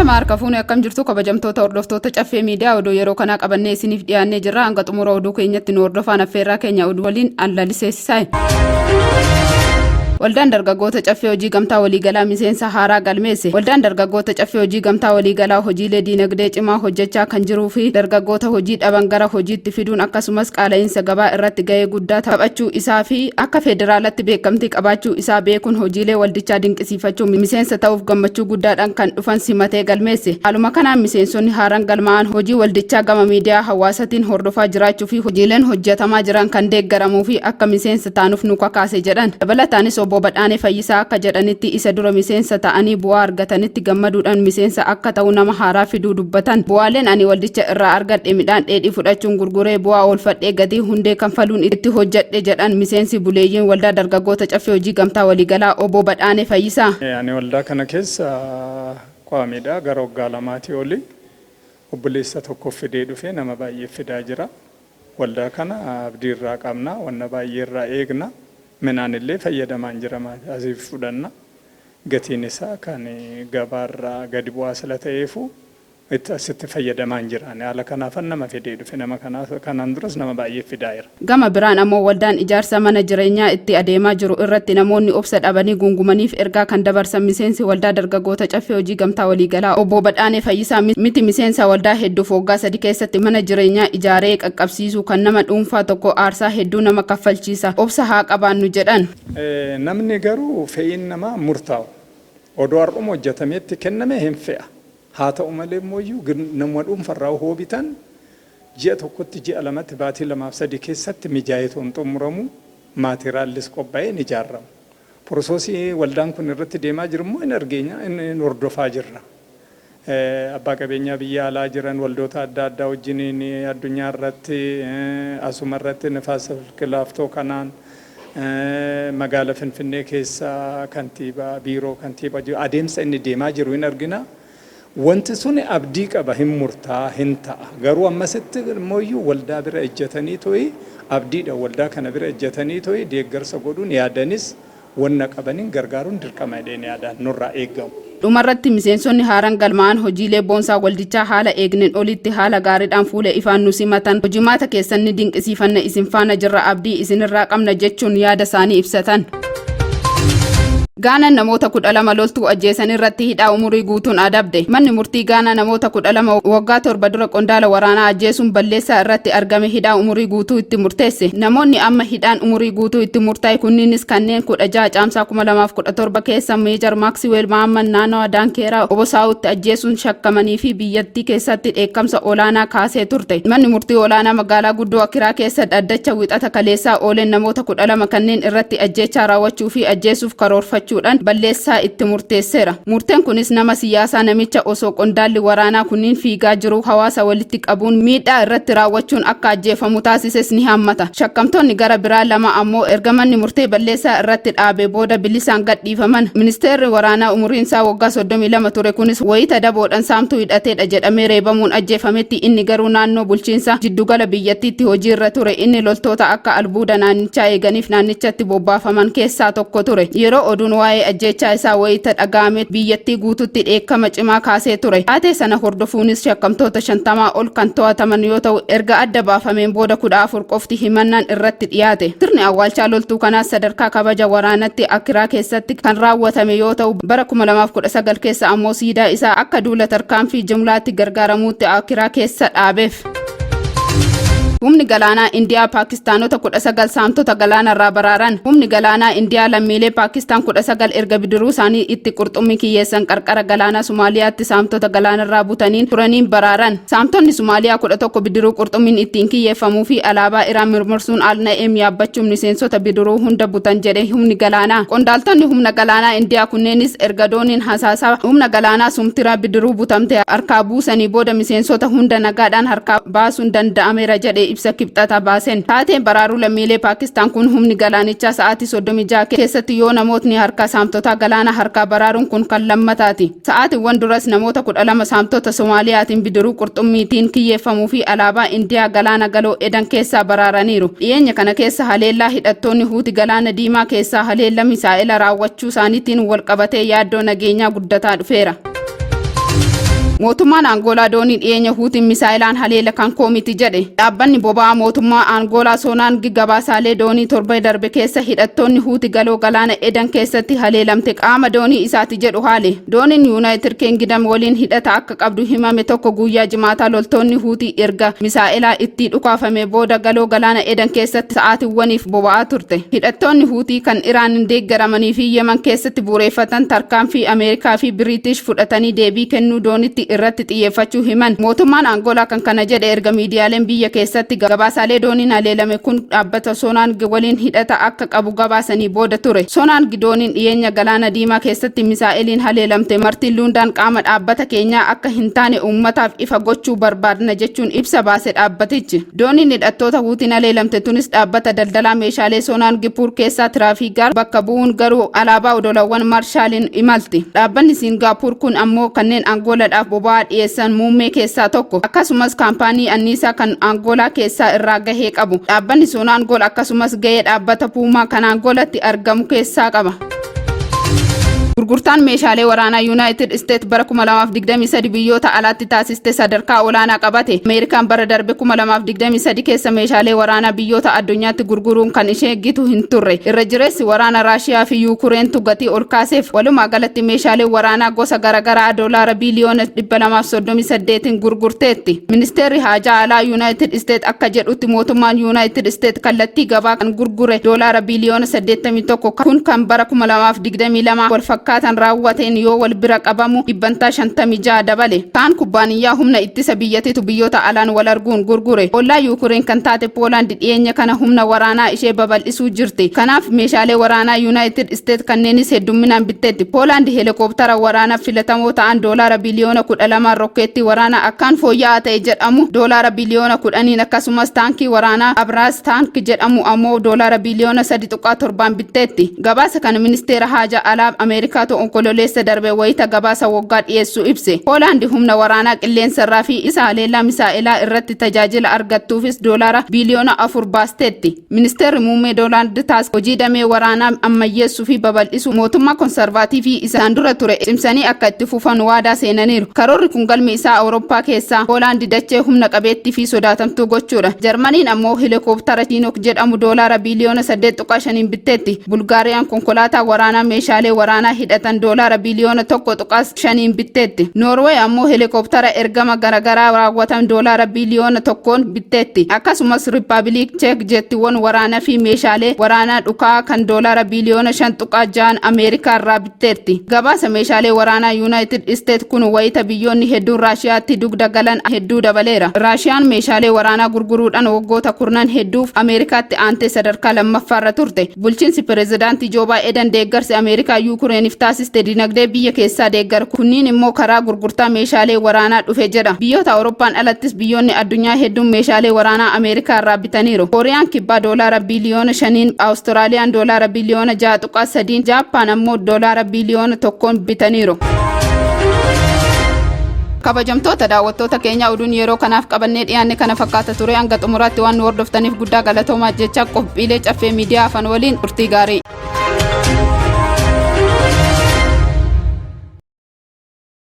Ashama harkafuun akkam jirtu kabajamtoota hordoftoota caffee miidiyaa oduu yeroo kana qabannee isiniif dhiyaannee jirra. Hanga xumura oduu keenyatti nu hordofaan affeerraa keenya oduu waliin allaliseessisaa. Waldaan dargaggoota caffee hojii gamtaa waliigalaa miseensa haaraa galmeesse. Waldaan dargaggoota caffee hojii gamtaa waliigalaa hojiilee diinagdee cimaa hojjechaa kan jiruu fi dargaggoota hojii dhaban gara hojiitti fiduun akkasumas qaala'insa gabaa irratti gahee guddaa taphachuu isaa fi akka federaalatti beekamtii qabaachuu isaa beekuun hojiilee waldichaa dinqisiifachuun miseensa ta'uuf gammachuu guddaadhaan kan dhufan simatee galmeesse. Haaluma kanaan miseensonni haaraan galmaa'an hojii waldichaa gama miidiyaa hawaasaatiin hordofaa jiraachuu fi hojiileen hojjetamaa jiran kan deeggaramuu fi akka miseensa taanuuf nu kakaase jedhan. Dabalataanis obbo Badhaanee Fayyisaa akka jedhanitti isa dura miseensa ta'anii bu'aa argatanitti gammaduudhaan miseensa akka ta'u nama haaraa fiduu dubbatan. Bu'aaleen ani waldicha irraa argadhe midhaan dheedhii fudhachuun gurguree bu'aa oolfadhee gatii hundee kanfaluun itti hojjedhe jedhan miseensi buleeyyiin waldaa dargaggoota caffee hojii gamtaa waliigalaa obbo Badhaanee Fayyisaa. Ani waldaa kana keessa qaamidha gara waggaa lamaatii oli obboleessa tokko fidee dhufee nama baay'ee fidaa jira. Waldaa kana abdii irraa qabna, wanna baay'ee irraa eegna. Minaan illee fayyadamaan jirama asiif fudhanna. Gatiin isaa kan gabaarraa gadi bu'aa sila ta'eefu itti asitti fayyadamaan jiran. Haala kanaafan nama fidee dhufe nama kanaan duras nama baay'ee fidaa jira. Gama biraan ammoo waldaan ijaarsa mana jireenyaa itti adeemaa jiru irratti namoonni obsa dhabanii gungumaniif ergaa kan dabarsan miseensi waldaa dargaggoota caffee hojii gamtaa waliigalaa obbo Badhaanee Fayyisaa miti miseensa waldaa hedduuf waggaa 3 keessatti mana jireenyaa ijaaree qaqqabsiisuu kan nama dhuunfaa tokko aarsaa hedduu nama kaffalchiisa. Obsa haa qabaannu jedhan. Namni garuu fe'iin nama murtaa'u. Odoo har'uma hojjetameetti kenname hin fe'a. Haa ta'u malee mooyyuu nama dhuunfarraa hoo bitan ji'a tokkotti ji'a lamatti baatii 2-3 keessatti mijaa'eetoon xumuramu maatiraallis qophaa'ee ni ijaarama. Porosoosii waldaan kun irratti deemaa jiru immoo hin argeenya hin hordofaa jirra. Abbaa qabeenyaa biyya alaa jiran waldoota adda addaa wajjin addunyaa irratti asuma irratti nifaasa kilaaftoo kanaan magaala Finfinnee keessa kantiibaa biiroo kantiibaa adeemsa inni deemaa jiru hin argina. Wanti suni abdii qaba hin murtaa hin ta'a. Garuu ammasitti mooyyuu waldaa bira ejjetanii to'i abdiidha waldaa kana bira ejjetanii to'i deeggarsa godhuun yaadanis wanna qabaniin gargaaruun dirqama jedheen yaadaan nurraa eegamu. Dhumarratti miseensonni haaraan galmaa'an hojiilee boonsaa waldichaa haala eegneen olitti haala gaariidhaan fuula ifaan nu simatan. Hojimaata keessan ni dinqisiifanna isin faana jirra abdii isinirraa qabna jechuun yaada isaanii ibsatan. Gaanaan namoota 12 loltuu ajjeesan irratti hidhaa umurii guutuun adabde. Manni murtii Gaanaa namoota 12 waggaa 7 dura qondaala waraanaa ajjeesuun balleessaa irratti argame hidhaa umurii guutuu itti murteesse. Namoonni amma hidhaan umurii guutuu itti murtaa'e kunniinis kanneen 16 caamsaa 2017 keessa Meejar Maaksiweel Mahammad naannawa Daankeeraa Obosaawutti ajjeesuun shakkamanii fi biyyattii keessatti dheekkamsa olaanaa kaasee turte. Manni murtii olaanaa magaalaa guddoo Akiraa keessa dhaddacha wixata kaleessaa ooleen namoota 12 kanneen irratti ajjeechaa raawwachuu fi ajjeesuuf karoorfachuu balleessaa itti murteesseera. Murteen kunis nama siyaasaa namicha osoo qondaalli waraanaa kunniin fiigaa jiru hawaasa walitti qabuun miidhaa irratti raawwachuun akka ajjeefamu taasises ni hammata. Shakkamtoonni gara biraa lama ammoo erga manni murtee balleessaa irratti dhaabee booda bilisaan gadhiifaman. Ministeerri waraanaa umuriin isaa waggaa 32 ture kunis wayita daboodhaan saamtuu hidhateedha jedhamee reebamuun ajjeefametti inni garuu naannoo bulchiinsa jiddugala biyyattiitti hojiirra ture. Inni loltoota akka albuuda naannichaa eeganiif naannichatti bobbaafaman keessaa tokko ture. Yeroo oduun waa'ee ajjeechaa isaa wayita dhaga'ame biyyattii guututti dheekkama cimaa kaasee ture. Haatee sana hordofuunis shakkamtoota 50 ol kan to'ataman yoo ta'u erga adda baafameen booda 14 qofti himannaan irratti dhiyaate. Sirni awwaalchaa loltuu kanaas sadarkaa kabaja waraanatti Akiraa keessatti kan raawwatame yoo ta'u bara 2019 keessa ammoo siidaa isaa akka duula tarkaanfii jumlaatti gargaaramuutti Akiraa keessa dhaabeef. Humni galaanaa Indiyaa Paakistaanota 19 saamtota galaanarraa baraaran. Humni galaanaa Indiyaa lammiilee Paakistaan 19 erga bidiruu isaanii itti qurxummii kiyyeessan qarqara galaanaa Somaaliyaatti saamtota galaanarraa butaniin turaniin baraaran. Saamtonni Somaaliyaa 11 bidiruu qurxummiin ittiin kiyyeeffamuu fi alaabaa Iraan mirmirsuun al-Na'eem yaabbachuun miseensota bidiruu hunda butan jedhe humni galaanaa. Qondaaltonni humna galaanaa Indiyaa kunneenis erga dooniin hasaasaa humna galaanaa sumtiraa bidiruu butamte harkaa buusanii booda miseensota hunda nagaadhaan harkaa baasuun danda'ameera jedhe ibsa kibxata baasen. Taateen baraaruu lammiilee Paakistaan kun humni galaanichaa sa'aatii 36 keessatti yoo namootni harka saamtota galaana harka baraaruun kun kan lammataati. Sa'aatiiwwan duras namoota 12 saamtota Soomaaliyaatiin bidiruu qurxummiitiin kiyyeeffamuu fi alaabaa Indiyaa galaana galoo Edan keessaa baraaraniiru. Dhiyeenya kana keessa haleellaa hidhattoonni Huuti galaana diimaa keessaa haleellaa misaa'ila raawwachuu isaaniitiin wal qabatee yaaddoo nageenyaa guddataa dhufeera. mootummaan Angoolaa doonii dhiyeenya Huutiin misaa'ilaan haleela kan koomiti jedhe. Dhaabbanni boba'aa mootummaa Angoolaa Soonaan gabaasaalee doonii torba darbe keessa hidhattoonni Huuti galoo galaana Edan keessatti haleelamte qaama doonii isaati jedhu haale. Dooniin Yuunaayitid Kingdom waliin hidhata akka qabdu himame tokko guyyaa jimaataa loltoonni Huutii erga misaa'ilaa itti dhukaafame booda galoo galaana Edan keessatti sa'aatiiwwaniif boba'aa turte. Hidhattoonni Huutii kan Iraanin deeggaramanii fi Yemen keessatti bu'uureffatan tarkaanfii Ameerikaa fi Biriitish fudhatanii deebii kennuu doonitti irratti xiyyeeffachuu himan. Mootummaan Angoolaa kan kana jedhe erga miidiyaaleen biyya keessatti gabaasaalee dooniin haleelame kun dhaabbata Soonaan waliin hidhata akka qabu gabaasanii booda ture. Soonaan dooniin dhiyeenya galaana diimaa keessatti misaa'iliin haleelamte Martiin Luundaan qaama dhaabbata keenyaa akka hin taane uummataaf ifa gochuu barbaadna jechuun ibsa baase dhaabbatichi. Dooniin hidhattoota Huutiin haleelamte tunis dhaabbata daldalaa meeshaalee Soonaan Gipuur keessaa tiraafikaa bakka bu'uun garuu alaabaa odolawwan Maarshaaliin imalti. Dhaabbanni Singaapuur kun ammoo kanneen Angoolaadhaaf boba'aa dhiyeessan muummee keessaa tokko. Akkasumas kaampaanii anniisaa kan Angoolaa keessaa irraa gahee qabu. Dhaabbanni Soonaan Gool akkasumas gahee dhaabbata Puumaa kan Angoolatti argamu keessaa qaba. Gurgurtaan meeshaalee waraanaa United States bara 2023 biyyoota alaatti taasiste sadarkaa olaanaa qabate. Ameerikaan bara darbe 2023 keessa meeshaalee waraanaa biyyoota addunyaatti gurguruun kan ishee gitu hin turre. Irra jireessi waraana Raashiyaa fi Yukureentu gatii ol kaaseef walumaa galatti meeshaalee waraanaa gosa garaagaraa doolaara biliyoona 238 gurgurteetti. Ministeerri haajaa alaa United States akka jedhutti mootummaan United States kallattii gabaa kan gurgure doolaara biliyoona 81 kun kan bara 2022 wal fakkaatan raawwateen yoo wal bira qabamu dhibbantaa 56 dabale. Kaan kubbaaniyyaa humna ittisa biyyattiitu biyyoota alaan wal arguun gurgure. Ollaa Yukureen kan taate Poolaand dhiyeenya kana humna waraanaa ishee babal'isuu jirti. Kanaaf meeshaalee waraanaa United States kanneenis hedduminaan bitteetti. Poolaand heelikooptara waraanaa filatamoo ta'an doolaara biliyoona 12 rokkeetti waraanaa akkaan fooyya'aa ta'e jedhamu doolaara biliyoona 10 akkasumas taankii waraanaa Abraas taank jedhamu ammoo doolaara biliyoona 3.7 bitteetti. Gabaasa kana ministeera haajaa alaa Ameerikaatu onkololeessa darbe wayita gabaasa waggaa dhiyeessuu ibse. Poolaand humna waraanaa qilleensarraa fi isa haleellaa misaa'ilaa irratti tajaajila argattuufis doolaara biliyoona 4 baasteetti. Ministeerri muummee Doonaald Taask hojii damee waraanaa ammayyeessuu fi babal'isuu mootummaa konservaatiivii isaan dura ture cimsanii akka itti fufan waadaa seenaniiru. Karoorri kun galmi isaa Awurooppaa keessaa Poolaand dachee humna qabeettii fi sodaatamtuu gochuudha. Jarmaniin ammoo heelikooptara Chiinook jedhamu doolaara biliyoona 8.5 bitteetti. Bulgaariyaan konkolaataa waraanaa meeshaalee waraanaa hidhatan doolaara biliyoona 1.5 bitteetti. Noorweey ammoo heelikooptara ergama garagaraa raawwatan doolaara biliyoona 1 bitteetti. Akkasumas Riippaabilik Cheek jettiiwwan waraanaa fi meeshaalee waraanaa dhukaa kan doolaara biliyoona 5.6 Ameerikaa irraa bitteetti. Gabaasa meeshaalee waraanaa United States kun wayita biyyoonni hedduun Raashiyaatti dugda galan hedduu dabaleera. Raashiyaan meeshaalee waraanaa gurguruudhaan waggoota kurnan hedduuf Ameerikaatti aantee sadarkaa lammaffaarra turte. Bulchiinsi pireezidaantii Joo Baayiden deeggarsi Ameerikaa Yukureeniif taasiste dinagdee biyya keessaa deeggaru kunniin immoo karaa gurgurtaa meeshaalee waraanaa dhufe jedha. Biyyoota Awurooppaan alattis biyyoonni addunyaa hedduun meeshaalee waraanaa Ameerikaa irraa bitaniiru. Kooriyaan kibbaa doolaara biliyoona 5, Awustiraaliyaan doolaara biliyoona 6.3, Jaappaan ammoo doolaara biliyoona 1 bitaniiru. Kabajamtoota daawwattoota keenya oduun yeroo kanaaf qabannee dhiyaanne kana fakkaata ture hanga xumuraatti waan nu hordoftaniif guddaa galatoomaa jecha qophiilee caffee miidiyaa afaan waliin turtii gaarii.